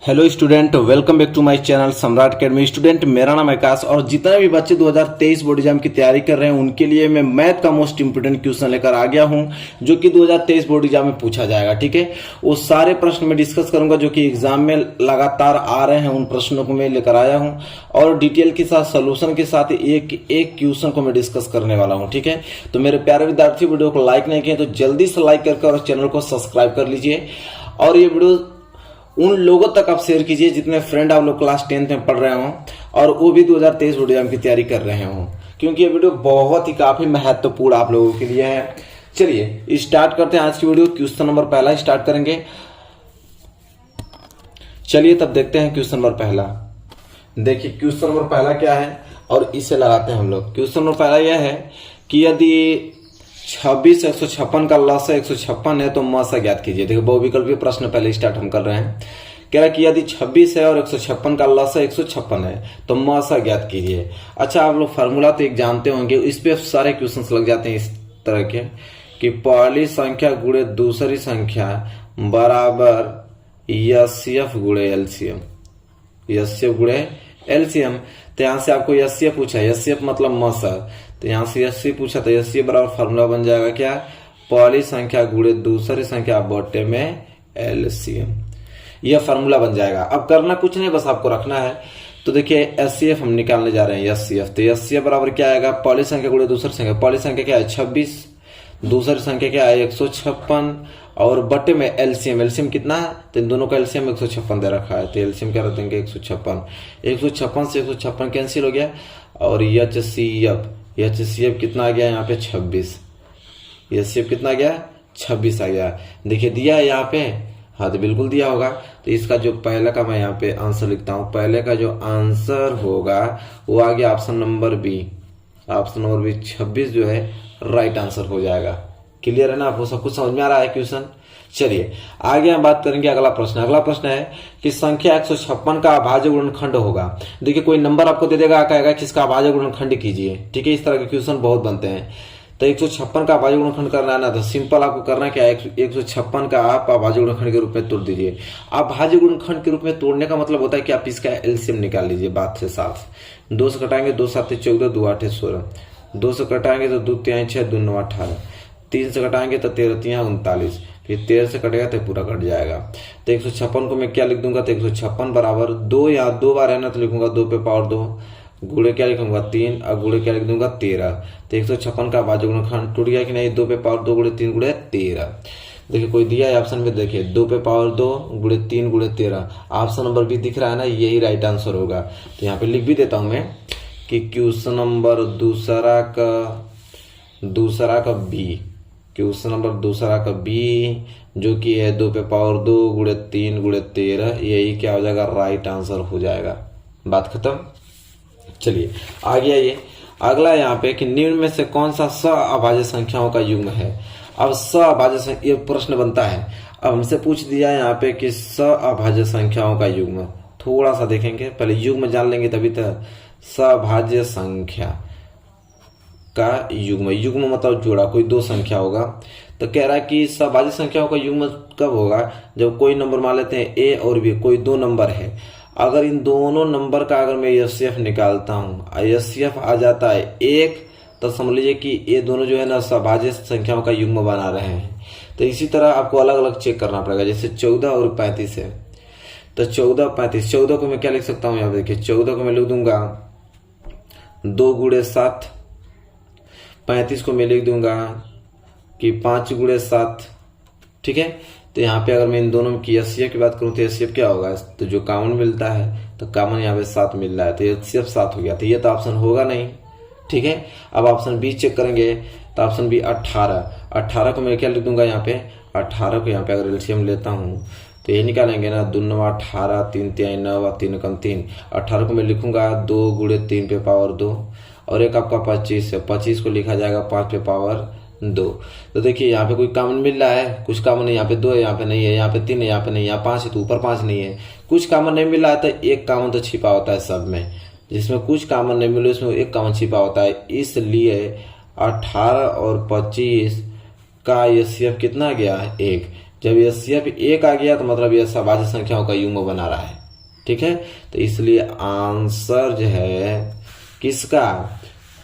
Hello student, welcome back to my channel Samrat Academy. Student, मेरा नाम आकाश और जितने भी बच्चे 2023 बोर्ड एग्जाम की तैयारी कर रहे हैं उनके लिए मैं मैथ का मोस्ट इंपोर्टेंट क्वेश्चन लेकर आ गया हूं जो कि 2023 बोर्ड एग्जाम में पूछा जाएगा। ठीक है, वो सारे प्रश्न मैं डिस्कस करूंगा जो कि एग्जाम में लगातार आ रहे हैं। उन प्रश्नों को मैं लेकर आया हूँ और डिटेल के साथ सोल्यूशन के साथ एक एक क्वेश्चन को मैं डिस्कस करने वाला हूँ। ठीक है, तो मेरे प्यारे विद्यार्थी, वीडियो को लाइक नहीं किए तो जल्दी से लाइक करके और चैनल को सब्सक्राइब कर लीजिए और ये वीडियो उन लोगों तक आप शेयर कीजिए जितने फ्रेंड आप लोग क्लास 10th में पढ़ रहे हों और वो भी 2023 बोर्ड एग्जाम की तैयारी कर रहे हों, क्योंकि ये वीडियो बहुत ही काफी महत्वपूर्ण आप लोगों के लिए है। चलिए स्टार्ट करते हैं आज की वीडियो। क्वेश्चन नंबर पहला स्टार्ट करेंगे। चलिए तब देखते हैं क्वेश्चन नंबर पहला। देखिए क्वेश्चन नंबर पहला क्या है और इसे लगाते हैं हम लोग। क्वेश्चन नंबर पहला यह है कि यदि 26 156 का लसा 156 है तो मसा ज्ञात कीजिए। देखिए बहुविकल्पीय प्रश्न पहले स्टार्ट हम कर रहे हैं। कह रहा है कि यदि 26 है और 156 का लसा 156 है तो मसा ज्ञात कीजिए। अच्छा, आप लोग फार्मूला तो एक जानते होंगे, इस पे सारे क्वेश्चंस लग जाते हैं इस तरह के कि पहली संख्या गुणे दूसरी संख्या बराबर यस्यफ गुणे एलसीएम। यस्यफ गुणे एलसीएम, तो यहां से आपको यस्यफ पूछा, यस्यफ मतलब मसा, तो यहां से यस्सी पूछा तो यस्सी बराबर फार्मूला बन जाएगा क्या, पहली संख्या गुणे दूसरी संख्या बटे में एलसीएम। यह फार्मूला बन जाएगा। अब करना कुछ नहीं, बस आपको रखना है। तो देखिए एचसीएफ हम निकालने जा रहे हैं, एचसीएफ। तो एचसीएफ बराबर क्या आएगा, पहली संख्या गुणे दूसरी संख्या। पहली संख्या क्या है 26, दूसरी संख्या क्या है 156 और बटे में एलसीएम। एलसीएम कितना है, तो इन दोनों का एलसीएम 156 दे रखा है, तो एलसीएम क्या रख देंगे 156। 156 से 156 कैंसिल हो गया और एचसीएफ कितना आ गया यहाँ पे 26। एचसीएफ कितना आ गया 26 आ गया। देखिए दिया है यहाँ पे, हाँ तो बिल्कुल दिया होगा। तो इसका जो पहले का मैं यहाँ पे आंसर लिखता हूँ, पहले का जो आंसर होगा वो आ गया option number B. Option number B 26 जो है राइट आंसर हो जाएगा। क्लियर है ना, आपको सब कुछ समझ में आ रहा है क्वेश्चन। चलिए आगे हम बात करेंगे अगला प्रश्न। अगला प्रश्न है कि संख्या 156 का अभाज्य गुणनखंड होगा। देखिए कोई नंबर आपको दे देगा, कहेगा कि इसका अभाज्य गुणनखंड कीजिए। ठीक है, इस तरह के क्वेश्चन बहुत बनते हैं। तो 156 का अभाज्य गुणनखंड करना है ना, तो सिंपल आपको करना क्या है, 156 का आप अभाज्य गुणनखंड के रूप में तोड़ दीजिए। अभाज्य गुणनखंड के रूप में तोड़ने का मतलब होता है कि आप इसका एलसीएम निकाल लीजिए। बात से साफ, 2 से कटाएंगे 2 7 14, 2 8 16, 2 से कटाएंगे तो 2 3 6 2 9 18, 3 से कटाएंगे तो 13 3 39, फिर 13 से कटेगा तो पूरा कट जाएगा। तो 156 को मैं क्या लिख दूंगा, तो 156 बराबर 2, या 2 बार है ना तो लिखूंगा 2 पे पावर 2, गुणे क्या लिखूंगा 3 और गुणे क्या लिख दूंगा 13। तो 156 का अभाज्य गुणनखंड टूट गया कि नहीं, 2 पे पावर 2 गुणे 3 गुणे 13। देखिए कोई दिया है ऑप्शन में, देखिए 2 पे पावर 2 गुणे 3 गुणे 13, ऑप्शन नंबर बी दिख रहा है ना, यही राइट आंसर होगा। तो यहाँ पे लिख भी देता हूं मैं कि क्वेश्चन नंबर दूसरा का बी, क्वेश्चन नंबर दूसरा का बी जो कि है 2 पे पावर 2 गुणे 3 गुणे 13, यही क्या हो जाएगा राइट आंसर हो जाएगा। बात खत्म। चलिए आगे आइए। अगला यहाँ पे कि निम्न में से कौन सा अभाज्य संख्याओं का युग्म है। अब अभाज्य ये प्रश्न बनता है। अब हमसे पूछ दिया यहाँ पे कि अभाज्य संख्याओं का युग्म, थोड़ा सा देखेंगे पहले, युग्म जान लेंगे तभी तो। अभाज्य संख्या का युग्म, युग्म मतलब जोड़ा, कोई दो संख्या होगा। तो कह रहा है कि अभाज्य संख्याओं का युग्म कब होगा, जब कोई नंबर मान लेते हैं ए और बी, कोई दो नंबर है। अगर इन दोनों नंबर का अगर मैं एचसीएफ निकालता हूं, एचसीएफ आ जाता है 1, तो समझ लीजिए कि ये दोनों जो है ना अभाज्य संख्याओं का युग्म बना रहे हैं। तो इसी तरह आपको अलग अलग चेक करना पड़ेगा। जैसे 14 और 35 है, तो 14 35, 14 को मैं क्या लिख सकता हूँ, यहाँ पे देखिए 14 को मैं लिख दूंगा 2 गुणे 7, 35 को मैं लिख दूंगा कि 5 गुणे 7। ठीक है, तो यहाँ पे अगर मैं इन दोनों की एचसीएफ की बात करूं तो एचसीएफ क्या होगा, तो जो कॉमन मिलता है तो कॉमन यहाँ पे 7 मिल रहा है, तो एचसीएफ 7 हो गया। तो ये तो ऑप्शन होगा नहीं। ठीक है, अब ऑप्शन बी चेक करेंगे। तो ऑप्शन बी 18 को मैं क्या लिख दूंगा यहाँ पे, 18 को यहाँ पे अगर एलसीएम लेता हूँ तो ये निकालेंगे ना, 2 9 18, 3 3 9 3 कम 3। 18 को मैं लिखूंगा 2 गुणे 3 पे पावर 2 और एक आपका 25 है, 25 को लिखा जाएगा 5 पे पावर 2। तो देखिए यहाँ पे कोई कॉमन मिल रहा है, कुछ कॉमन है, यहाँ पे 2 है, यहाँ पे नहीं है, यहाँ पे 3 है, यहाँ पे नहीं, यहाँ 5 है तो ऊपर 5 नहीं है। कुछ कॉमन नहीं मिल रहा है तो एक कॉमन तो छिपा होता है सब में, जिसमें कुछ कॉमन नहीं मिले उसमें एक कॉमन छिपा होता है। इसलिए 18 और 25 का एचसीएफ कितना गया 1, जब HCF 1 आ गया तो मतलब यह सभाज्य संख्याओं का युग्म बना रहा है। ठीक है, तो इसलिए आंसर जो है किसका,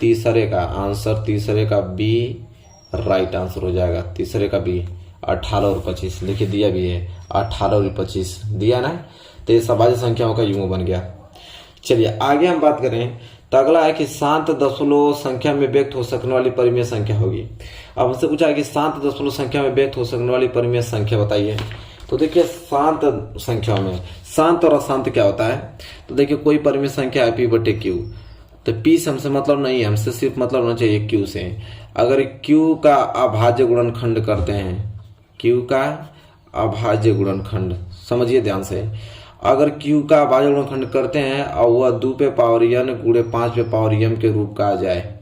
तीसरे का, आंसर तीसरे का बी राइट आंसर हो जाएगा। तीसरे का बी 18 और 25, देखिए दिया भी है 18 और 25 दिया ना, तो ये सभाज्य संख्याओं का युग्म बन गया। चलिए आगे हम बात करें तो अगला है कि शांत दशमलव संख्या में व्यक्त हो सकने वाली परिमेय संख्या होगी। अब हमसे पूछा है कि शांत दशमलव संख्या में व्यक्त हो सकने वाली परिमेय संख्या बताइए। तो देखिए शांत संख्या में शांत और अशांत क्या होता है, तो देखिए कोई परिमेय संख्या है P/Q, तो P से हमसे मतलब नहीं है, हमसे सिर्फ मतलब होना चाहिए Q से। अगर Q का अभाज्य गुणनखंड करते हैं, Q का अभाज्य गुणनखंड समझिए ध्यान से, अगर Q का अभाज्य गुणनखंड करते हैं और वह 2 पे पावर n गुणे 5 पे पावर m के रूप का आ जाए,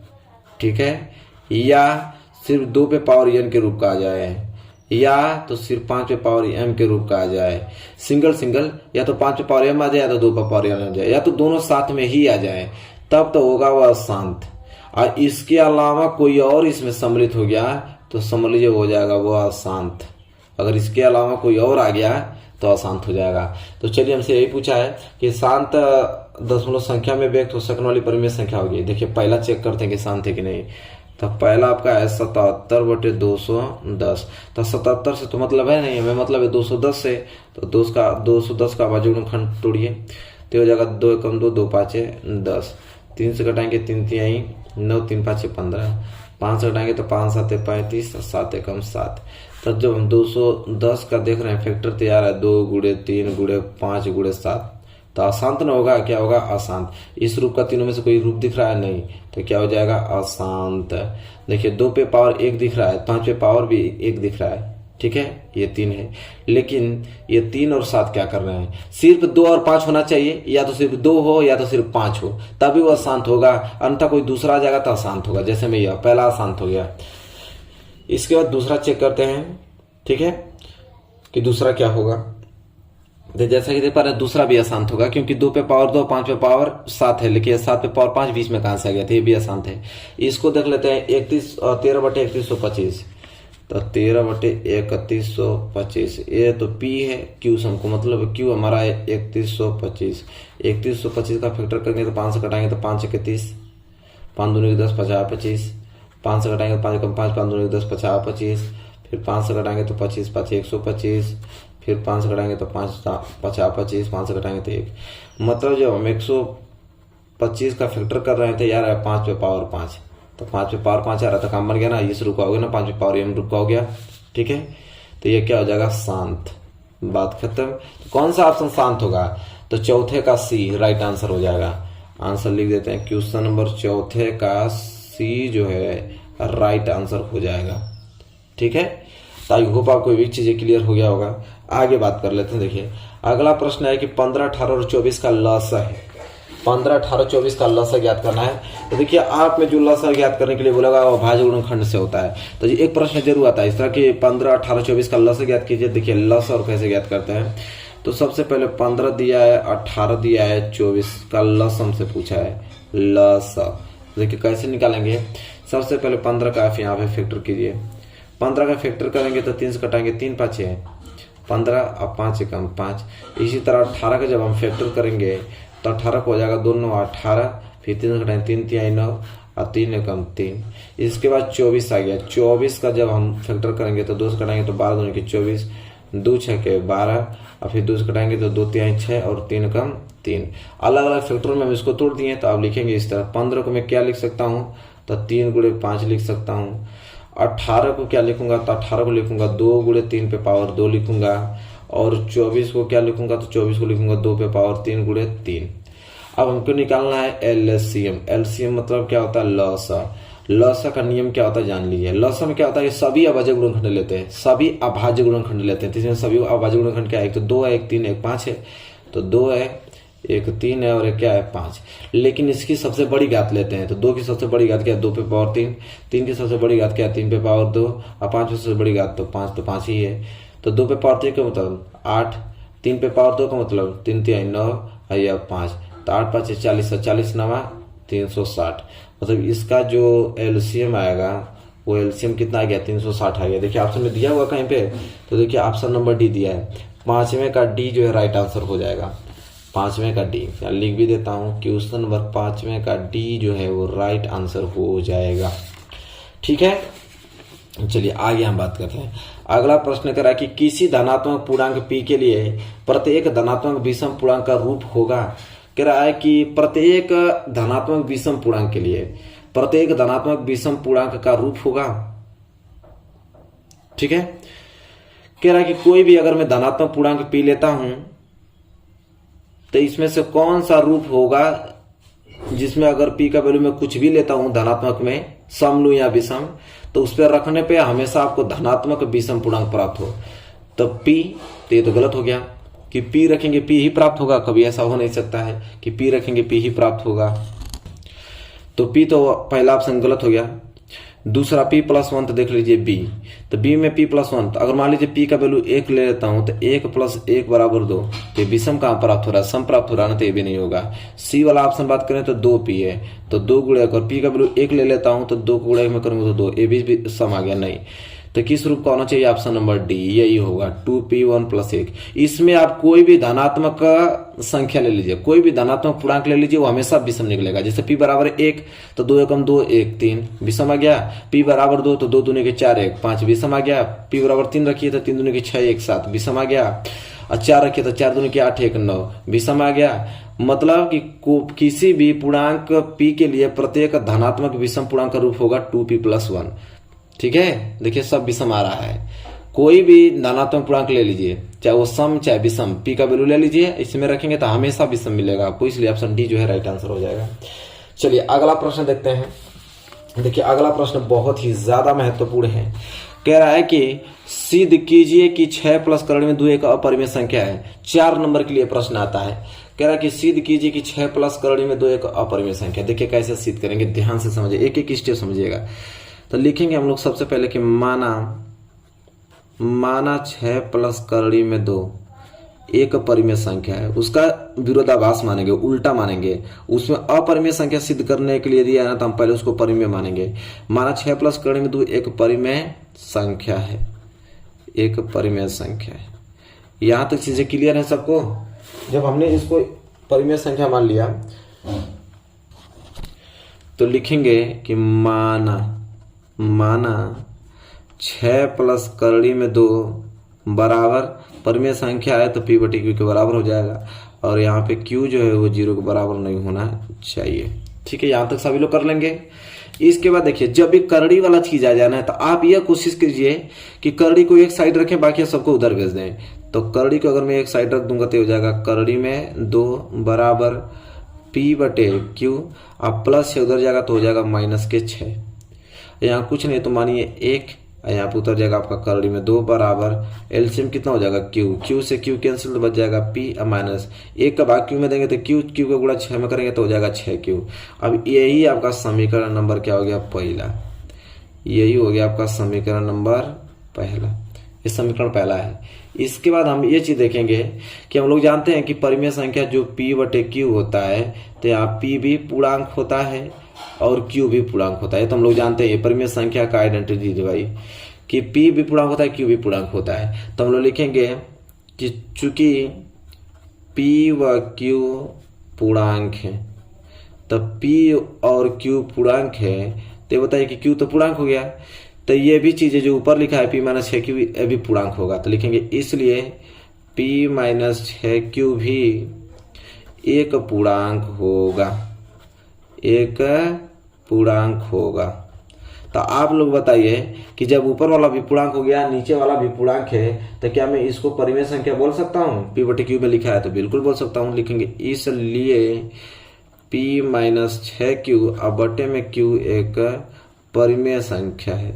ठीक है, या सिर्फ 2 पे पावर n के रूप का आ जाए, या तो सिर्फ 5 पे पावर m के रूप का आ जाए, सिंगल सिंगल, या तो 5 पे पावर m आ जाए या तो 2 पे पावर n आ जाए, या तो दोनों साथ में ही आ जाए, तब तो होगा वह अशांत। और इसके अलावा कोई और इसमें सम्मिलित हो गया तो समझ लीजिए हो जाएगा वह अशांत। अगर इसके अलावा कोई और आ गया तो अशांत हो जाएगा। तो चलिए हमसे यही पूछा है कि शांत दशमलव संख्या में व्यक्त हो सकने वाली परिमेय संख्या होगी। देखिए पहला चेक करते हैं कि शांत है कि नहीं। तो पहला आपका है 77/210। तो 77 से तो मतलब है नहीं, हमें मतलब है 210 से। तो 210 का अभाज्य गुणनखंड तोड़िए तो हो जाएगा 2 एकम 2, 2 पाँचे 10, 3 से घटाएंगे 3 तिहाई 9, 3 पाँचे 15, 5 से घटाएंगे तो 5 7 35, 7 एकम 7। तो जब हम 210 का देख रहे हैं फैक्टर तैयार है 2 गुणे 3 गुणे 5 गुणे 7, तो अशांत न होगा, क्या होगा अशांत। इस रूप का तीनों में से कोई रूप दिख रहा है नहीं, तो क्या हो जाएगा अशांत। देखिए 2 पे पावर 1 दिख रहा है, 5 पे पावर भी 1 दिख रहा है, ठीक है, ये 3 है, लेकिन ये 3 और 7 क्या कर रहे हैं, सिर्फ 2 और 5 होना चाहिए, या तो सिर्फ 2 हो या तो सिर्फ 5 हो, तभी वो अशांत होगा, अन्यथा कोई दूसरा आ जाएगा तो अशांत होगा। जैसे में यह पहला अशांत हो गया। इसके बाद दूसरा चेक करते हैं, ठीक है, कि दूसरा क्या होगा। जैसा कि देख पा रहे हैं दूसरा भी अशांत होगा, क्योंकि 2 पे पावर 2, 5 पे पावर 7 है, लेकिन 7 पे पावर 5 बीच में कहां से आ गया था, ये भी अशांत है। इसको देख लेते हैं 13/3125। तो 13/3125 ये तो P है, Q से हमको मतलब Q हमारा है 3125। 3125 का फैक्टर करेंगे तो 5 से कटाएंगे तो 5 1 30, 5 दूनी 10 50 25, 5 से घटाएंगे तो 5 कम 5, 5 दूनी 10 50 25, फिर 5 से घटाएंगे तो 25 5 125, फिर 5 से घटाएंगे तो 5 50 25, 5 से घटाएंगे तो 1। मतलब जब हम 125 का फैक्टर कर रहे थे यार 5 पे पावर 5, तो 5 पे पावर 5 आ रहा था, काम बन गया ना, इस रूप का हो गया ना, 5 पे पावर m रूप का हो गया, ठीक है। तो ये क्या हो जाएगा शांत, बात खत्म। तो कौन सा ऑप्शन शांत होगा, तो चौथे का सी राइट आंसर हो जाएगा। आंसर लिख देते हैं, क्वेश्चन नंबर चौथे का सी जो है राइट आंसर हो जाएगा, ठीक है। तो आई होप आपको ये चीजें क्लियर हो गया होगा। आगे बात कर लेते हैं। देखिए अगला प्रश्न है कि 15, 18 और 24 का लसा है। 15, 18, 24 का लसा ज्ञात करना है। तो देखिए आप में जो लसा ज्ञात करने के लिए बोलेगा वो अभाज्य गुणनखंड से होता है। तो एक प्रश्न जरूर आता है इस तरह कि 15, 18, 24 का लसा ज्ञात कीजिए। देखिए लसा और कैसे ज्ञात करते हैं। तो सबसे पहले 15 दिया है, 18 दिया है, 24 का लस हमसे पूछा है लसा। देखिए कैसे निकालेंगे। सबसे पहले 15 का आप यहाँ पे फैक्टर कीजिए। 15 का फैक्टर करेंगे तो 3 से कटाएंगे 3 5 है 15 और 5 कम 5। इसी तरह 18 का जब हम फैक्टर करेंगे तो 18 को हो जाएगा 2 9 18, फिर 3 से कटाएंगे 3 3 9 और 3 कम 3। इसके बाद 24 आ गया। 24 का जब हम फैक्टर करेंगे तो 2 से कटाएंगे तो 12 दूनी की 24, 2 6 के 12 और फिर 2 से कटाएंगे तो 2 3 6 और 3 कम 3। अलग अलग फैक्टर में हम इसको तोड़ दिए। तो आप लिखेंगे इस तरह। 15 को मैं क्या लिख सकता हूँ, तो 3 गुणे 5 लिख सकता हूँ। 18 को क्या लिखूंगा, तो 18 को लिखूंगा 2 गुणे 3 पे पावर 2 लिखूंगा। और 24 को क्या लिखूंगा, तो 24 को लिखूंगा 2 पे पावर 3 गुणे 3। अब हमको निकालना है एलसीएम। एलसीएम मतलब क्या होता है, लसा। लसा का नियम क्या होता है जान लीजिए। लसा में क्या होता है, सभी अभाज्य गुणनखंड लेते हैं, सभी अभाज्य गुणनखंड लेते हैं। तो इसमें सभी अभाज्य गुणनखंड क्या है, एक तो 2 है, एक 3 है, एक 5 है। तो 2 है, एक 3 है और एक क्या है 5। लेकिन इसकी सबसे बड़ी घात लेते हैं। तो 2 की सबसे बड़ी घात क्या है, 2 पे पावर 3। 3 की सबसे बड़ी घात क्या है, 3 पे पावर 2। और 5 की सबसे बड़ी घात तो 5 ही है। तो 2 पे पावर 3 का मतलब 8, 3 पे पावर 2 का मतलब 3 3 9 या 5। तो 8 5 40, 40 9 360। मतलब इसका जो एलसीएम आएगा वो एलसीएम कितना आ गया 360 आ गया। देखिए ऑप्शन में दिया हुआ कहीं पे, तो देखिए ऑप्शन नंबर डी दिया है, 5वें का डी जो है राइट आंसर हो जाएगा। 5वें का डी लिख भी देता हूँ, क्वेश्चन नंबर 5वें का डी जो है वो राइट आंसर हो जाएगा। ठीक है, चलिए आगे हम बात करते हैं। अगला प्रश्न कह रहा है कि किसी धनात्मक पूर्णांक p के लिए प्रत्येक धनात्मक विषम पूर्णांक का रूप होगा। कह रहा है कि प्रत्येक धनात्मक विषम पूर्णांक के लिए प्रत्येक धनात्मक विषम पूर्णांक का रूप होगा। ठीक है, कह रहा है कि कोई भी अगर मैं धनात्मक पूर्णांक p लेता हूं तो इसमें से कौन सा रूप होगा जिसमें अगर p का वैल्यू मैं कुछ भी लेता हूं धनात्मक में, सम लूं या विषम, तो उस पर रखने पे हमेशा आपको धनात्मक विषम पूर्णांक प्राप्त हो। तो p, तो ये तो गलत हो गया कि p रखेंगे p ही प्राप्त होगा, कभी ऐसा हो नहीं सकता है कि p रखेंगे p ही प्राप्त होगा। तो p तो पहला ऑप्शन गलत हो गया। दूसरा p+1 तो देख लीजिए b, तो b में p+1, तो अगर मान लीजिए p का वैल्यू 1 ले लेता हूं तो 1 + 1 = 2, तो विषम कहां प्राप्त हो रहा है, सम प्राप्त हो रहा है ना, तो ये भी नहीं होगा। c वाला ऑप्शन बात करें तो 2p है, तो 2 गुणे अगर p का वैल्यू 1 ले लेता हूं तो 2 गुणे में करूंगा तो 2, ये भी सम आ गया नहीं। तो किस रूप का होना चाहिए, ऑप्शन नंबर डी यही होगा, 2p1 + 1। इसमें आप कोई भी धनात्मक संख्या ले लीजिए, कोई भी धनात्मक पूर्णांक ले लीजिए, वो हमेशा विषम निकलेगा। जैसे p = 1 तो 2 × 2 1 3 विषम आ गया, p = 2 तो 2 दूनी के 4 1 5 विषम आ गया, p = 3 रखिए तो 3 दूनी के 6 1 7 विषम आ गया, और 4 रखिए तो 4 दूनी के 8 1 9 विषम आ गया। मतलब कि किसी भी पूर्णांक p के लिए प्रत्येक धनात्मक विषम पूर्णांक का रूप होगा 2p+1। ठीक है, देखिए सब विषम आ रहा है। कोई भी धनात्मक पूर्णांक ले लीजिए, चाहे वो सम चाहे विषम, p का वैल्यू ले लीजिए, इसमें रखेंगे तो हमेशा विषम मिलेगा आपको, इसलिए ऑप्शन डी जो है राइट आंसर हो जाएगा। चलिए अगला प्रश्न देखते हैं। देखिए अगला प्रश्न बहुत ही ज्यादा महत्वपूर्ण है। कह रहा है कि सिद्ध कीजिए कि 6 + करण में 2 एक अपरिमेय संख्या है। 4 नंबर के लिए प्रश्न आता है। कह रहा है कि सिद्ध कीजिए कि 6 + करण में 2 एक अपरिमेय संख्या। देखिए कैसे सिद्ध करेंगे, ध्यान से समझिए, एक एक स्टेप समझिएगा। तो लिखेंगे हम लोग सबसे पहले कि माना 6 + करण में 2 एक परिमेय संख्या है, उसका विरोधाभास मानेंगे, उल्टा मानेंगे। उसमें अपरिमेय संख्या सिद्ध करने के लिए दिया है ना, तो हम पहले उसको परिमेय मानेंगे। माना 6 + करण में 2 एक परिमेय संख्या है, एक परिमेय संख्या है। यहां तक चीजें क्लियर है सबको। जब हमने इसको परिमेय संख्या मान लिया तो लिखेंगे कि माना 6 + करण में 2 बराबर परिमेय संख्या है, तो p/q के बराबर हो जाएगा, और यहाँ पे q जो है वो 0 के बराबर नहीं होना चाहिए। ठीक है, यहाँ तक सभी लोग कर लेंगे। इसके बाद देखिए, जब भी करड़ी वाला चीज आ जाना है तो आप यह कोशिश कीजिए कि करड़ी को एक साइड रखें, बाकी सबको उधर भेज दें। तो करड़ी को अगर मैं एक साइड रख दूंगा तो हो जाएगा करड़ी में 2 बराबर p/q, अब प्लस से उधर जाएगा तो हो जाएगा -6। यहाँ कुछ नहीं तो मानिए 1, यहाँ पे उतर जाएगा आपका करड़ी में 2 बराबर एलसीएम कितना हो जाएगा q से q कैंसिल तो बच जाएगा p -1 का भाग q में देंगे तो q का गुणा 6 में करेंगे तो हो जाएगा 6q। अब यही आपका समीकरण नंबर क्या हो गया, पहला। यही हो गया आपका समीकरण नंबर पहला, ये समीकरण पहला है। इसके बाद हम ये चीज देखेंगे कि हम लोग जानते हैं कि परिमेय संख्या जो p/q होता है, तो यहाँ p भी पूर्णांक होता है और q भी पूर्णांक होता है। तो हम लोग जानते हैं परिमेय संख्या का आइडेंटिटी है भाई, कि p भी पूर्णांक होता है, q भी पूर्णांक होता है। तो हम लोग लिखेंगे कि चूंकि p व q पूर्णांक है, तो p और q पूर्णांक है, तो बताइए कि q तो पूर्णांक हो गया, तो ये भी चीजें जो ऊपर लिखा है p-6q ये भी पूर्णांक होगा। तो लिखेंगे इसलिए p-6q भी एक पूर्णांक होगा, एक पूर्णांक होगा। तो आप लोग बताइए कि जब ऊपर वाला भी पूर्णांक हो गया, नीचे वाला भी पूर्णांक है, तो क्या मैं इसको परिमेय संख्या बोल सकता हूँ? p/q में लिखा है तो बिल्कुल बोल सकता हूँ। लिखेंगे इसलिए p-6q अब बटे में q एक परिमेय संख्या है,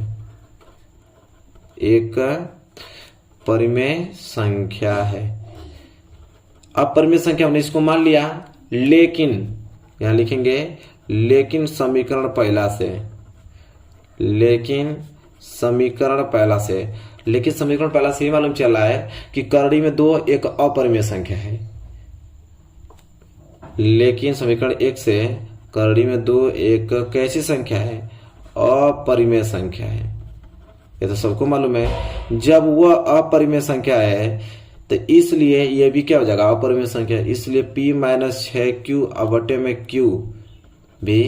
एक परिमेय संख्या है। अब परिमेय संख्या हमने इसको मान लिया, लेकिन यहां लिखेंगे लेकिन समीकरण पहला से, लेकिन समीकरण पहला से ही मालूम चला है कि करड़ी में 2 एक अपरिमेय संख्या है। लेकिन समीकरण 1 से करड़ी में 2 एक कैसी संख्या है, अपरिमेय संख्या है, ये तो सबको मालूम है। जब वह अपरिमेय संख्या है तो इसलिए ये भी क्या हो जाएगा, अपरिमेय संख्या, इसलिए p माइनस 6q बटे में q भी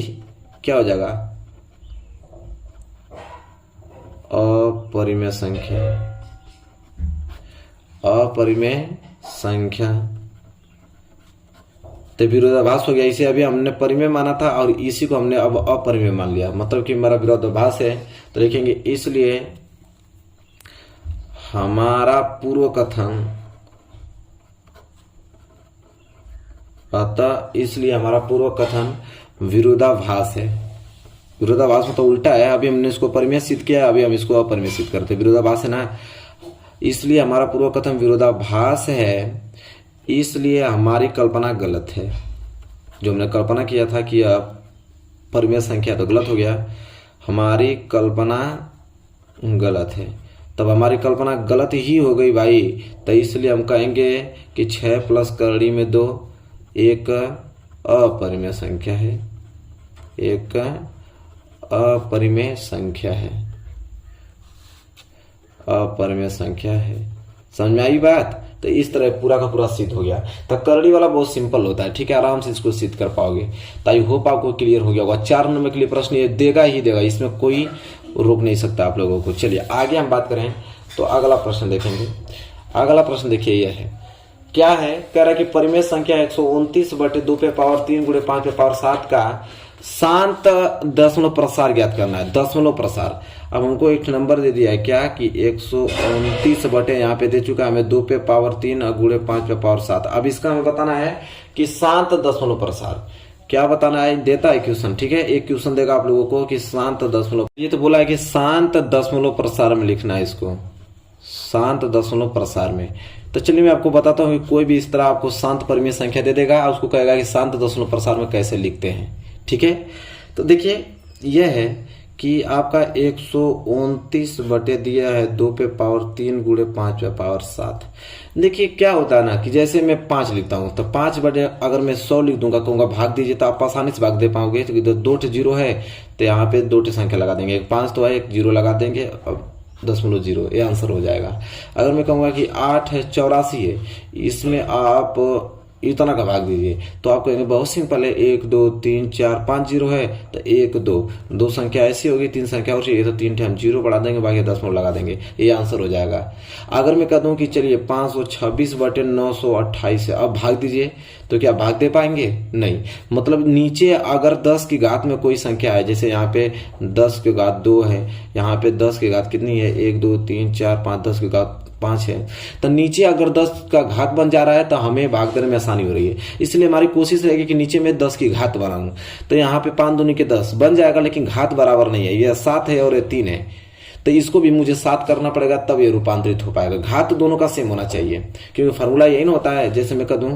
क्या हो जाएगा, अपरिमेय संख्या, अपरिमेय संख्या। तो विरोधाभास हो गया। इसे अभी हमने परिमेय माना था और इसी को हमने अब अपरिमेय मान लिया, मतलब कि मेरा विरोधाभास है। तो लिखेंगे इसलिए हमारा पूर्व कथन, अतः इसलिए हमारा पूर्व कथन विरोधाभास है। विरोधाभास में तो उल्टा है, अभी हमने इसको परिमेय सिद्ध किया, अभी हम इसको अपरिमेय सिद्ध करते। विरोधाभास है ना, इसलिए हमारा पूर्व कथन विरोधाभास है, इसलिए हमारी कल्पना गलत है। जो हमने कल्पना किया था कि अब परिमेय संख्या, तो गलत हो गया, हमारी कल्पना गलत है। तब हमारी कल्पना गलत ही हो गई भाई, तो इसलिए हम कहेंगे कि 6 प्लस करड़ी में 2 एक अपरिमेय संख्या है, एक अपरिमेय संख्या है, अपरिमेय संख्या है। समझ में आई बात? तो इस तरह पूरा का पूरा सिद्ध हो गया। तो करड़ी वाला बहुत सिंपल होता है, ठीक है, आराम से इसको सिद्ध कर पाओगे। तो आई होप आपको क्लियर हो गया होगा। 4 नंबर के लिए प्रश्न ये देगा ही देगा, इसमें कोई रोक नहीं सकता आप लोगों को। चलिए आगे हम बात करें तो अगला प्रश्न देखेंगे। अगला प्रश्न देखिए, यह है, क्या है, कह रहा है कि परिमेय संख्या 129 बटे 2 पे पावर 3 गुणे 5 पे पावर 7 का शांत दशमलव प्रसार ज्ञात करना है। दशमलव प्रसार, अब हमको एक नंबर दे दिया है क्या कि 129 बटे यहाँ पे दे चुका है हमें 2 पे पावर 3 गुणे 5 पे पावर 7। अब इसका हमें बताना है कि शांत दशमलव प्रसार क्या बताना है, देता है क्वेश्चन, ठीक है, एक क्वेश्चन देगा आप लोगों को कि शांत दशमलव, ये तो बोला है कि शांत दशमलव प्रसार में लिखना है इसको, शांत दशमलव प्रसार में। तो चलिए मैं आपको बताता हूँ कि कोई भी इस तरह आपको शांत परिमेय संख्या दे देगा, उसको कहेगा कि शांत दशमलव प्रसार में कैसे लिखते हैं, ठीक है। तो देखिए यह है कि आपका 129 बटे दिया है 2 पे पावर 3 गुणे 5 पे पावर 7। देखिए क्या होता है ना कि जैसे मैं 5 लिखता हूं तो 5 बटे अगर मैं 100 लिख दूंगा, कहूंगा भाग दीजिए, तो आप आसानी से भाग दे पाओगे। तो इधर 2 0 है तो यहाँ पे 2 संख्या लगा देंगे, 5 तो है, 1 0 लगा देंगे, अब 0.0 ये आंसर हो जाएगा। अगर मैं कहूंगा कि 8 है 84 है, इसमें आप इतना का भाग दीजिए, तो आप कहेंगे बहुत सिंपल है, 1 2 3 4 5 0 है तो 1 2 संख्या ऐसी होगी, 3 संख्या और चाहिए तो 3 हम 0 बढ़ा देंगे, बाकी 10 लगा देंगे, ये आंसर हो जाएगा। अगर मैं कह दूं कि चलिए 526 बटे 928 है, अब भाग दीजिए, तो क्या भाग दे पाएंगे? नहीं। मतलब नीचे अगर 10 की घात में कोई संख्या है, जैसे यहाँ पे 10 की घात 2 है, यहाँ पे 10 की घात कितनी है, 1 2 3 4 5, 10 की घात 5 है, तो नीचे अगर 10 का घात बन जा रहा है तो हमें भाग देने में आसानी हो रही है। इसलिए हमारी कोशिश रहेगी कि नीचे में 10 की घात बनाऊं, तो यहाँ पे 5 दूनी के 10 बन जाएगा, लेकिन घात बराबर नहीं है, ये 7 है और ये 3 है, तो इसको भी मुझे 7 करना पड़ेगा, तब ये रूपांतरित हो पाएगा। घात दोनों का सेम होना चाहिए, क्योंकि फॉर्मूला यही ना होता है। जैसे मैं कह दूं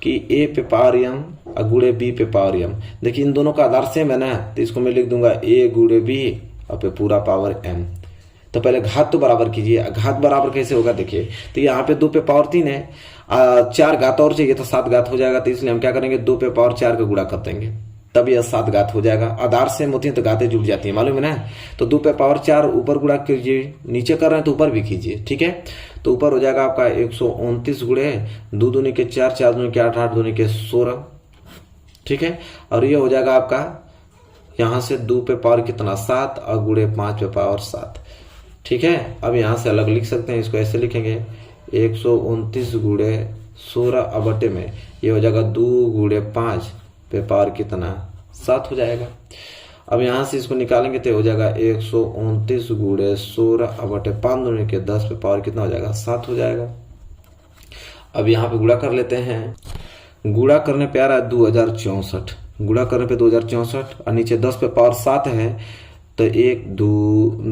कि a पे पावर m गुणे b पे पावर m, देखिए इन दोनों का आधार सेम है ना, तो इसको मैं लिख दूंगा a गुणे b और पे पूरा पावर m। तो पहले घात तो बराबर कीजिए, घात बराबर कैसे होगा देखिए, तो यहाँ पे 2 पे पावर 3 है, 4 घात और चाहिए तो 7 घात हो जाएगा, तो इसलिए हम क्या करेंगे 2 पे पावर 4 का गुणा कर देंगे, तब यह 7 घात हो जाएगा। आधार सेम होती है तो घातें जुड़ जाती है, मालूम है ना। तो 2 पे पावर 4 ऊपर गुणा कीजिए, नीचे कर रहे हैं तो ऊपर भी कीजिए, ठीक है। तो ऊपर हो जाएगा आपका 129 गुणे 2 दूनी के 4, 4 दूनी के 8, 8 दूनी के 16, ठीक है। और ये हो जाएगा आपका यहाँ से 2 पे पावर कितना 7 और गुणे 5 पे पावर 7, ठीक है। अब यहाँ से अलग लिख सकते हैं, इसको ऐसे लिखेंगे 129 गुणे 16 बटे में ये हो जाएगा 2 गुणे 5 पे पावर कितना 7 हो जाएगा। अब यहाँ से इसको निकालेंगे तो हो जाएगा 129 गुणे 16 बटे 5 दूनी के 10 पे पावर कितना हो जाएगा 7 हो जाएगा। अब यहाँ पे गुणा कर लेते हैं, गुणा करने पे आ रहा है 2064, गुणा करने पे 2064 और नीचे 10 पे पावर 7 है, तो 1 2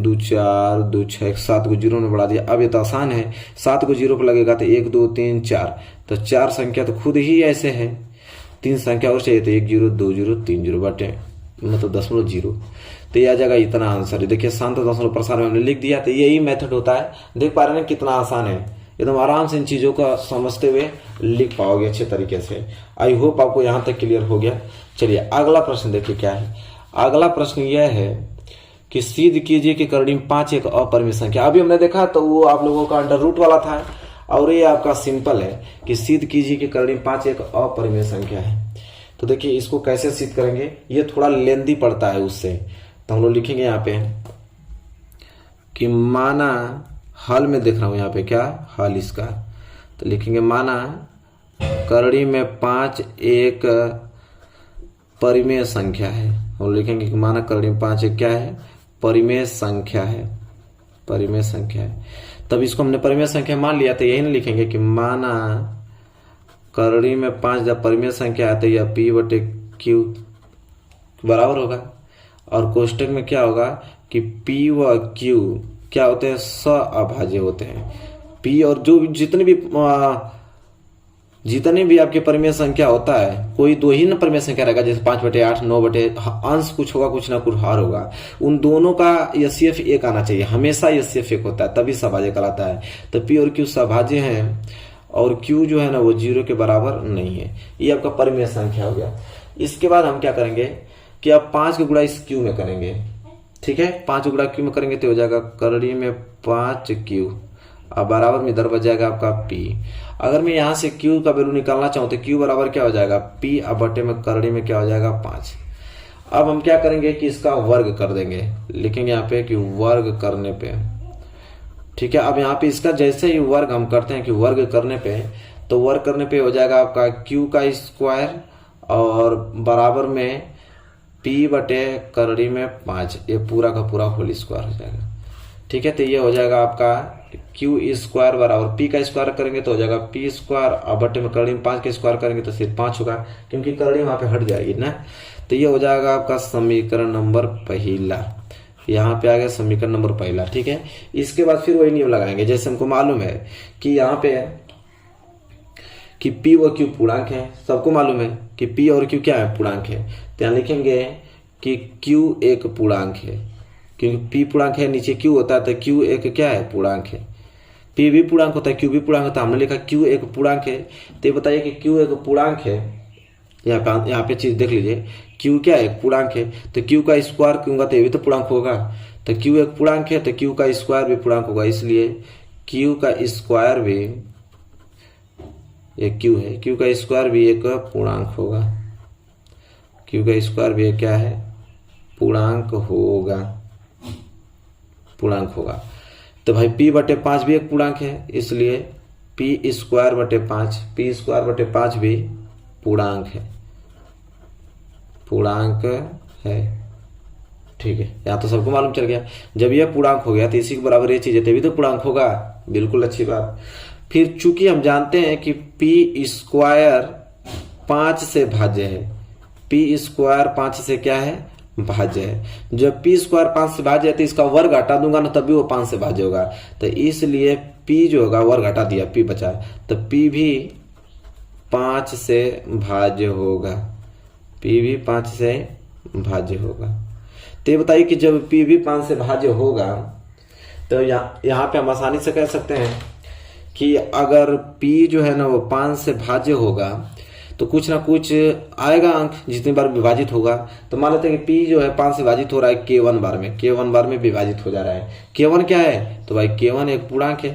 2 4 2 6 7 को 0 में बढ़ा दिया। अब ये तो आसान है, 7 को 0 पर लगेगा तो 1 2 3 4, तो 4 संख्या तो खुद ही ऐसे है, 3 संख्या और चाहिए तो 1 0 2 0 3 0 बटे मतलब 0.0, तो ये आ जाएगा इतना आंसर। देखिए शांत दशमलव प्रसार में हमने लिख दिया, तो यही मेथड होता है। देख पा रहे हैं कितना आसान है, एकदम आराम से इन चीजों को समझते हुए लिख पाओगे अच्छे तरीके से। आई होप आपको यहाँ तक क्लियर हो गया। चलिए अगला प्रश्न देखिए क्या है। अगला प्रश्न यह है कि सिद्ध कीजिए कि करड़ी में 5 एक अपरिमेय संख्या। अभी हमने देखा तो वो आप लोगों का अंडर रूट वाला था, और ये आपका सिंपल है कि सिद्ध कीजिए कि करड़ी में 5 एक अपरिमेय संख्या है। तो देखिए इसको कैसे सिद्ध करेंगे, ये थोड़ा लेंदी पड़ता है उससे। तो हम लोग लिखेंगे यहाँ पे कि माना, हल में देख रहा हूं यहाँ पे क्या हल इसका, तो लिखेंगे माना करड़ी में 5 एक परिमेय संख्या है। हम लिखेंगे कि माना करड़ी में 5 एक क्या है, परिमेय संख्या है, परिमेय संख्या है। तब इसको हमने परिमेय संख्या मान लिया, तो यही ना लिखेंगे कि माना करड़ी में 5 जब परिमेय संख्या है तो यह P बटे Q बराबर होगा। और कोष्टक में क्या होगा कि P व Q क्या होते हैं, सअभाज्य होते हैं। P और जो जितने भी आपके परिमेय संख्या होता है, कोई दो ही ना परिमेय संख्या रहेगा, जैसे 5/8, 9/, अंश कुछ होगा, कुछ ना कुछ हर होगा, उन दोनों का HCF 1 आना चाहिए, हमेशा HCF 1 होता है, तभी सभाज्य कहलाता है। तो P और Q सभाज्य हैं, और Q जो है ना वो 0 के बराबर नहीं है। ये आपका परिमेय संख्या हो गया। इसके बाद हम क्या करेंगे कि अब 5 का गुणा इस Q में करेंगे, ठीक है। 5 का गुणा Q में करेंगे तो हो जाएगा करड़ी में 5Q, अब बराबर में इधर बच जाएगा आपका P। अगर मैं यहाँ से Q का वैल्यू निकालना चाहूँ तो Q बराबर क्या हो जाएगा, P अब बटे में करड़ी में क्या हो जाएगा 5। अब हम क्या करेंगे कि इसका वर्ग कर देंगे, लिखेंगे यहाँ पे कि वर्ग करने पे, ठीक है। अब यहाँ पे इसका जैसे ही वर्ग हम करते हैं कि वर्ग करने पे, तो वर्ग करने पे हो जाएगा आपका Q का स्क्वायर और बराबर में P बटे करड़ी में 5, ये पूरा का पूरा होल स्क्वायर हो जाएगा, ठीक है। तो ये हो जाएगा आपका Q स्क्वायर बराबर P का स्क्वायर करेंगे तो हो जाएगा P स्क्वायर, और बटे में करड़ी में 5 का स्क्वायर करेंगे तो सिर्फ 5 होगा, क्योंकि करड़ी वहां पे हट जाएगी ना। तो ये हो जाएगा आपका समीकरण नंबर पहला, यहाँ पे आ गया समीकरण नंबर पहला, ठीक है। इसके बाद फिर वही नियम लगाएंगे, जैसे हमको मालूम है कि यहाँ पे कि P व Q पूर्णांक है, सबको मालूम है कि P और Q क्या है, पूर्णांक है। तो यहाँ लिखेंगे कि Q एक पूर्णांक है, क्योंकि P पूर्णांक है, नीचे Q होता है, तो Q एक क्या है, पूर्णांक है। P भी पूर्णांक होता है, Q भी पूर्णांक होता है, हमने लिखा Q एक पूर्णांक है। तो ये बताइए कि Q एक पूर्णांक है, यहाँ पे चीज देख लीजिए, Q क्या है, एक पूर्णांक है, तो Q का स्क्वायर क्यों, तो ये भी तो पूर्णांक होगा। तो Q एक पूर्णांक है तो Q का स्क्वायर भी पूर्णांक होगा, इसलिए Q का स्क्वायर भी, ये Q है, Q का स्क्वायर भी एक पूर्णांक होगा, Q का स्क्वायर भी क्या है, पूर्णांक होगा, पूर्णांक होगा। तो भाई P बटे 5 भी एक पूर्णांक है, इसलिए P स्क्वायर बटे 5, P स्क्वायर बटे 5 भी पूर्णांक है, पूर्णांक है, ठीक है। यहाँ तो सबको मालूम चल गया, जब यह पूर्णांक हो गया तो इसी के बराबर ये चीज है, तभी तो पूर्णांक होगा, बिल्कुल अच्छी बात। फिर चूंकि हम जानते हैं कि P स्क्वायर 5 से भाज्य है, P स्क्वायर 5 से क्या है, भाज्य है। जब P स्क्वायर 5 से भाज्य है तो इसका वर्ग हटा दूंगा ना, तभी वो 5 से भाज्य होगा। तो इसलिए P जो होगा वर्ग हटा दिया, P बचा, तो P भी 5 से भाज्य होगा, P भी 5 से भाज्य होगा। तो ये बताइए कि जब P भी 5 से भाज्य होगा तो यहाँ पे हम आसानी से कह सकते हैं कि अगर P जो है ना वो 5 से भाज्य होगा तो कुछ ना कुछ आएगा अंक जितनी बार विभाजित होगा। तो मान लेते हैं कि P जो है 5 से विभाजित हो रहा है K1 बार में, K1 बार में विभाजित हो जा रहा है। K1 क्या है, तो भाई K1 एक पूर्णांक है,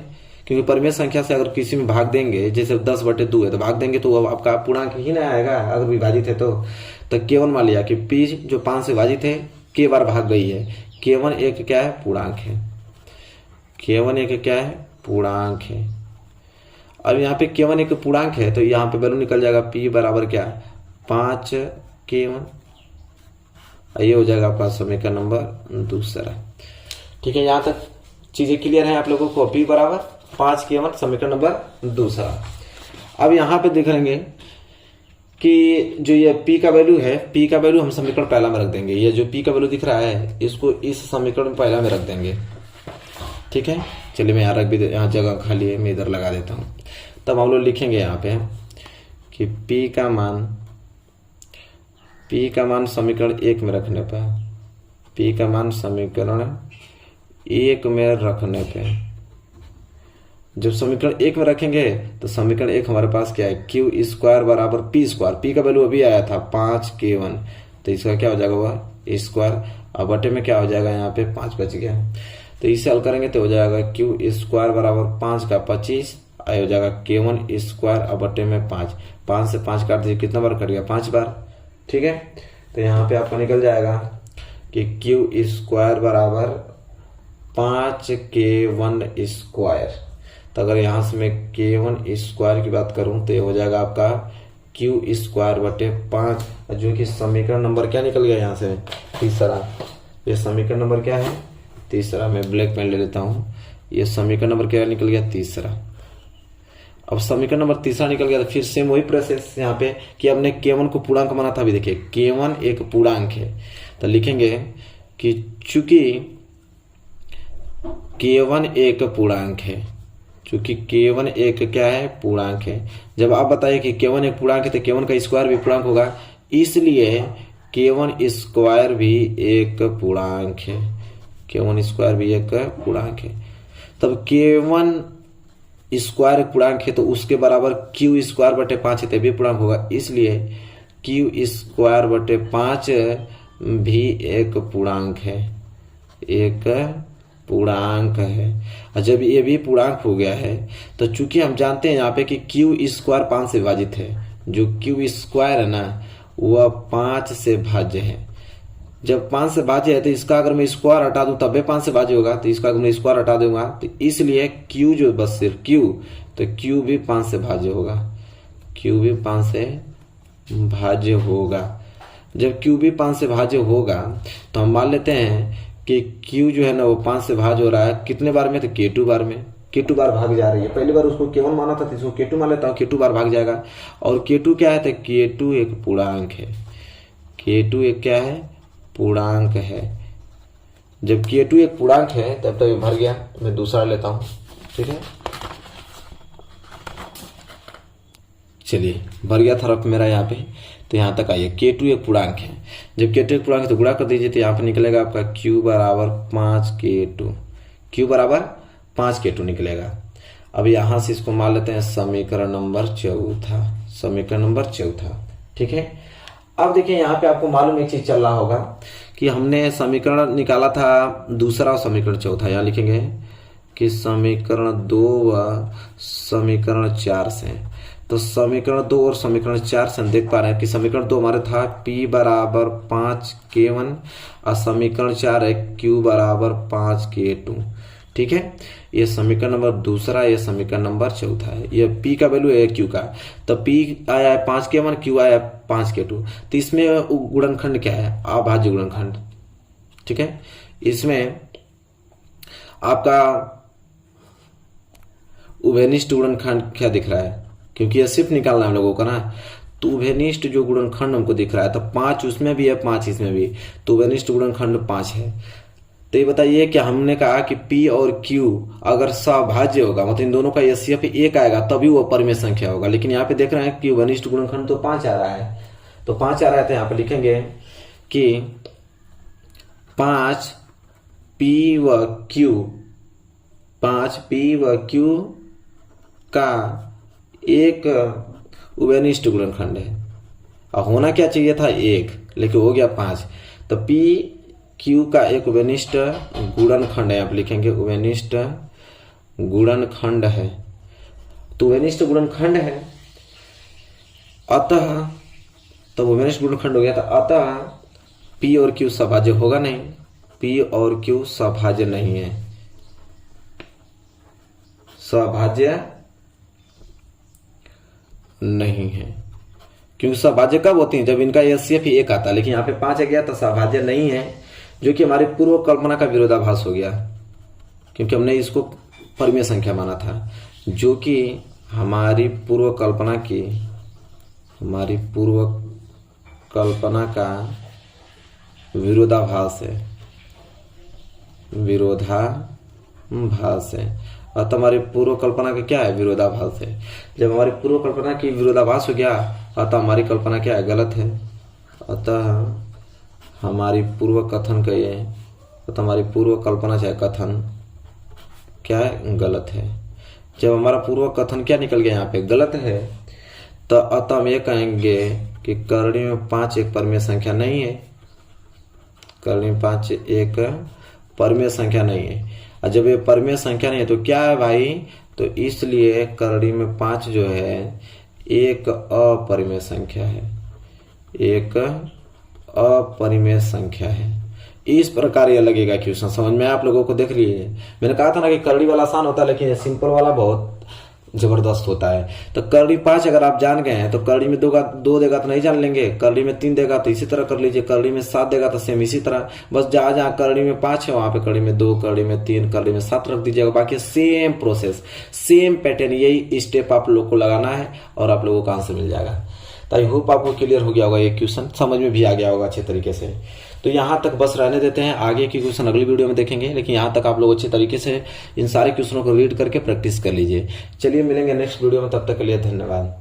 क्योंकि परिमेय संख्या से अगर किसी में भाग देंगे, जैसे 10/2 है तो भाग देंगे तो वो आपका पूर्णांक ही ना आएगा अगर विभाजित है तो K1 मान लिया कि P जो 5 से विभाजित है K बार भाग गई है, K1 एक क्या है, पूर्णांक है, K1 एक क्या है, पूर्णांक है। अब यहाँ पे K1 एक पूर्णांक है तो यहाँ पे वैल्यू निकल जाएगा P बराबर क्या, 5K1। ये हो जाएगा आपका समीकरण नंबर दूसरा, ठीक है। यहाँ तक चीजें क्लियर है आप लोगों को, P बराबर 5K1 समीकरण नंबर दूसरा। अब यहाँ पे देख लेंगे कि जो ये P का वैल्यू है, P का वैल्यू हम समीकरण पहला में रख देंगे। ये जो P का वैल्यू दिख रहा है इसको इस समीकरण पहला में रख देंगे, ठीक है। चलिए मैं यहाँ रख भी, यहाँ जगह खाली है, मैं इधर लगा देता हूँ। तब हम लोग लिखेंगे यहाँ पे कि P का मान समीकरण 1 में रखने पर, P का मान समीकरण 1 में रखने पे, जब समीकरण 1 में रखेंगे तो समीकरण 1 हमारे पास क्या है, Q स्क्वायर बराबर P स्क्वायर, P का वैल्यू अभी आया था 5K1, तो इसका क्या हो जाएगा वह स्क्वायर, और बटे में क्या हो जाएगा, यहाँ पे 5 बच गया। तो इसे हल करेंगे तो हो जाएगा क्यू स्क्वायर बराबर 5 का 25, आई हो जाएगा K1 स्क्वायर और बटे में 5। 5 से 5 काट दीजिए, कितना बार कट गया, 5 बार। ठीक है, तो यहाँ पे आपका निकल जाएगा कि क्यू स्क्वायर बराबर 5K1 स्क्वायर। तो अगर यहाँ से मैं K1 स्क्वायर की बात करूं तो ये हो जाएगा आपका क्यू स्क्वायर बटे 5, जो कि समीकरण नंबर क्या निकल गया यहाँ से, तीसरा। ये समीकरण नंबर क्या है, तीसरा। मैं ब्लैक पेन ले लेता हूँ। ये समीकरण नंबर क्या निकल गया, तीसरा। अब समीकरण नंबर तीसरा निकल गया तो फिर सेम वही प्रोसेस यहाँ पे कि हमने K1 को पूर्णांक माना था। अभी देखिए K1 एक पूर्णांक है, तो लिखेंगे कि चूंकि K1 एक पूर्णांक है, चूंकि K1 एक क्या है, पूर्णांक है। जब आप बताइए कि K1 एक पूर्णांक है तो K1 का स्क्वायर भी पूर्णांक होगा, इसलिए K1 स्क्वायर भी एक पूर्णांक है। K1 स्क्वायर भी एक पूर्णांक है। तब K1 स्क्वायर पूर्णांक है तो उसके बराबर क्यू स्क्वायर बटे 5 है, तभी पूर्णांक होगा, इसलिए क्यू स्क्वायर बटे 5 भी एक पूर्णांक है, एक पूर्णांक है। और जब ये भी पूर्णांक हो गया है तो चूंकि हम जानते हैं यहाँ पे कि क्यू स्क्वायर 5 से विभाजित है, जो क्यू स्क्वायर है ना वह 5 से भाज्य है। जब 5 से भाज्य है तो इसका अगर मैं स्क्वायर हटा दूं तब भी 5 से भाज्य होगा, तो इसका अगर मैं स्क्वायर हटा दूंगा तो इसलिए क्यू जो बस सिर्फ क्यू, तो क्यू भी 5 से भाज्य होगा, क्यू भी 5 से भाज्य होगा। जब क्यू भी 5 से भाज्य होगा तो हम मान लेते हैं कि क्यू जो है ना वो 5 से भाज्य हो रहा है कितने बार में, तो K2 बार में। K2 बार भाग जा रही है, पहली बार उसको K1 माना था तो इसको K2 मान लेता हूँ, K2 बार भाग जाएगा। और K2 क्या है, तो K2 एक पूर्णांक है, K2 एक क्या है, पूर्णांक है। जब K2 एक पूर्णांक है तब तो ये भर गया। मैं दूसरा लेता हूं, ठीक है। चलिए भर गया था रफ मेरा यहाँ पे, तो यहाँ तक आइए। K2 एक पूर्णांक है, जब K2 एक पूर्णांक है तो गुणा कर दीजिए, तो यहाँ पे निकलेगा आपका Q बराबर 5K2, Q बराबर 5K2 निकलेगा। अब यहाँ से इसको मान लेते हैं समीकरण नंबर चौथा, समीकरण नंबर चौथा, ठीक है। अब देखिए यहाँ पे आपको मालूम एक चीज चल रहा होगा कि हमने समीकरण निकाला था दूसरा और समीकरण चौथा। यहाँ लिखेंगे कि समीकरण 2 व समीकरण 4 से, तो समीकरण 2 और समीकरण 4 से हम देख पा रहे हैं कि समीकरण 2 हमारे था P बराबर 5K1 और समीकरण 4 है Q बराबर 5K2, ठीक है। ये समीकरण नंबर दूसरा, ये समीकरण नंबर चौथा है। ये P का वैल्यू है Q का, तो P आया है 5K1, Q आया है 5K2। तो इसमें गुणनखंड क्या है, अभाज्य गुणनखंड, ठीक है। इसमें आपका उभयनिष्ठ गुणनखंड क्या दिख रहा है, क्योंकि ये सिर्फ निकालना है हम लोगों का ना, तो उभयनिष्ठ जो गुणनखंड हमको दिख रहा है, तो 5 उसमें भी है 5 इसमें भी, तो उभयनिष्ठ गुणनखंड 5 है। तो ये बताइए कि हमने कहा कि P और Q अगर सभाज्य होगा, मतलब इन दोनों का एचसीएफ 1 आएगा तभी वो परिमेय संख्या होगा। लेकिन यहाँ पे देख रहे हैं कि उभयनिष्ठ गुणनखंड तो 5 आ रहा है, तो 5 आ रहा है, तो यहाँ पे लिखेंगे कि 5P व Q का एक उभयनिष्ठ गुणनखंड है। और होना क्या चाहिए था 1, लेकिन हो गया 5। तो P Q का एक उभयनिष्ठ गुणनखंड है, आप लिखेंगे उभयनिष्ठ गुणनखंड है। तो उभयनिष्ठ गुणनखंड है, अतः तो उभयनिष्ठ गुणनखंड हो गया था, अतः P और Q सभाज्य होगा नहीं, P और Q सभाज्य नहीं है, सभाज्य नहीं है। क्योंकि सभाज्य कब होती है, जब इनका एचसीएफ 1 आता है, लेकिन यहाँ पे 5 आ गया तो सभाज्य नहीं है, जो कि हमारी पूर्व कल्पना का विरोधाभास हो गया, क्योंकि हमने इसको परिमेय संख्या माना था, जो कि हमारी पूर्व कल्पना का विरोधाभास है, विरोधाभास है। अतः हमारी पूर्व कल्पना का क्या है, विरोधाभास है। जब हमारी पूर्व कल्पना की विरोधाभास हो गया अतः हमारी कल्पना क्या है, गलत है। अतः हमारी पूर्व कथन का ये, अतः हमारी पूर्व कल्पना चाहे कथन क्या है, गलत है। जब हमारा पूर्व कथन क्या निकल गया यहाँ पे, गलत है, तो अतः हम ये कहेंगे कि करणीय में 5 एक परिमेय संख्या नहीं है, करड़ी में 5 एक परिमेय संख्या नहीं है। और जब ये परिमेय संख्या नहीं है तो क्या है भाई, तो इसलिए करड़ी में 5 जो है एक अपरिमेय संख्या है, एक अपरिमेय संख्या है। इस प्रकार यह लगेगा क्वेश्चन। समझ में आप लोगों को? देख लीजिए, मैंने कहा था ना कि करड़ी वाला आसान होता है, लेकिन सिंपल वाला बहुत जबरदस्त होता है। तो करड़ी 5 अगर आप जान गए हैं तो करड़ी में 2 देगा तो नहीं जान लेंगे, करड़ी में 3 देगा तो इसी तरह कर लीजिए, करड़ी में 7 देगा तो सेम इसी तरह। बस जहां जहां करड़ी में 5 है वहां पे करड़ी में 2, करड़ी में 3, करड़ी में 7 रख दीजिएगा। बाकी सेम प्रोसेस, सेम पैटर्न, यही स्टेप आप लोग को लगाना है और आप लोगों का आंसर मिल जाएगा। तो आई होप आपको क्लियर हो गया होगा, ये क्वेश्चन समझ में भी आ गया होगा अच्छे तरीके से। तो यहाँ तक बस रहने देते हैं, आगे की क्वेश्चन अगली वीडियो में देखेंगे, लेकिन यहाँ तक आप लोग अच्छे तरीके से इन सारे क्वेश्चनों को रीड करके प्रैक्टिस कर लीजिए। चलिए मिलेंगे नेक्स्ट वीडियो में, तब तक के लिए धन्यवाद।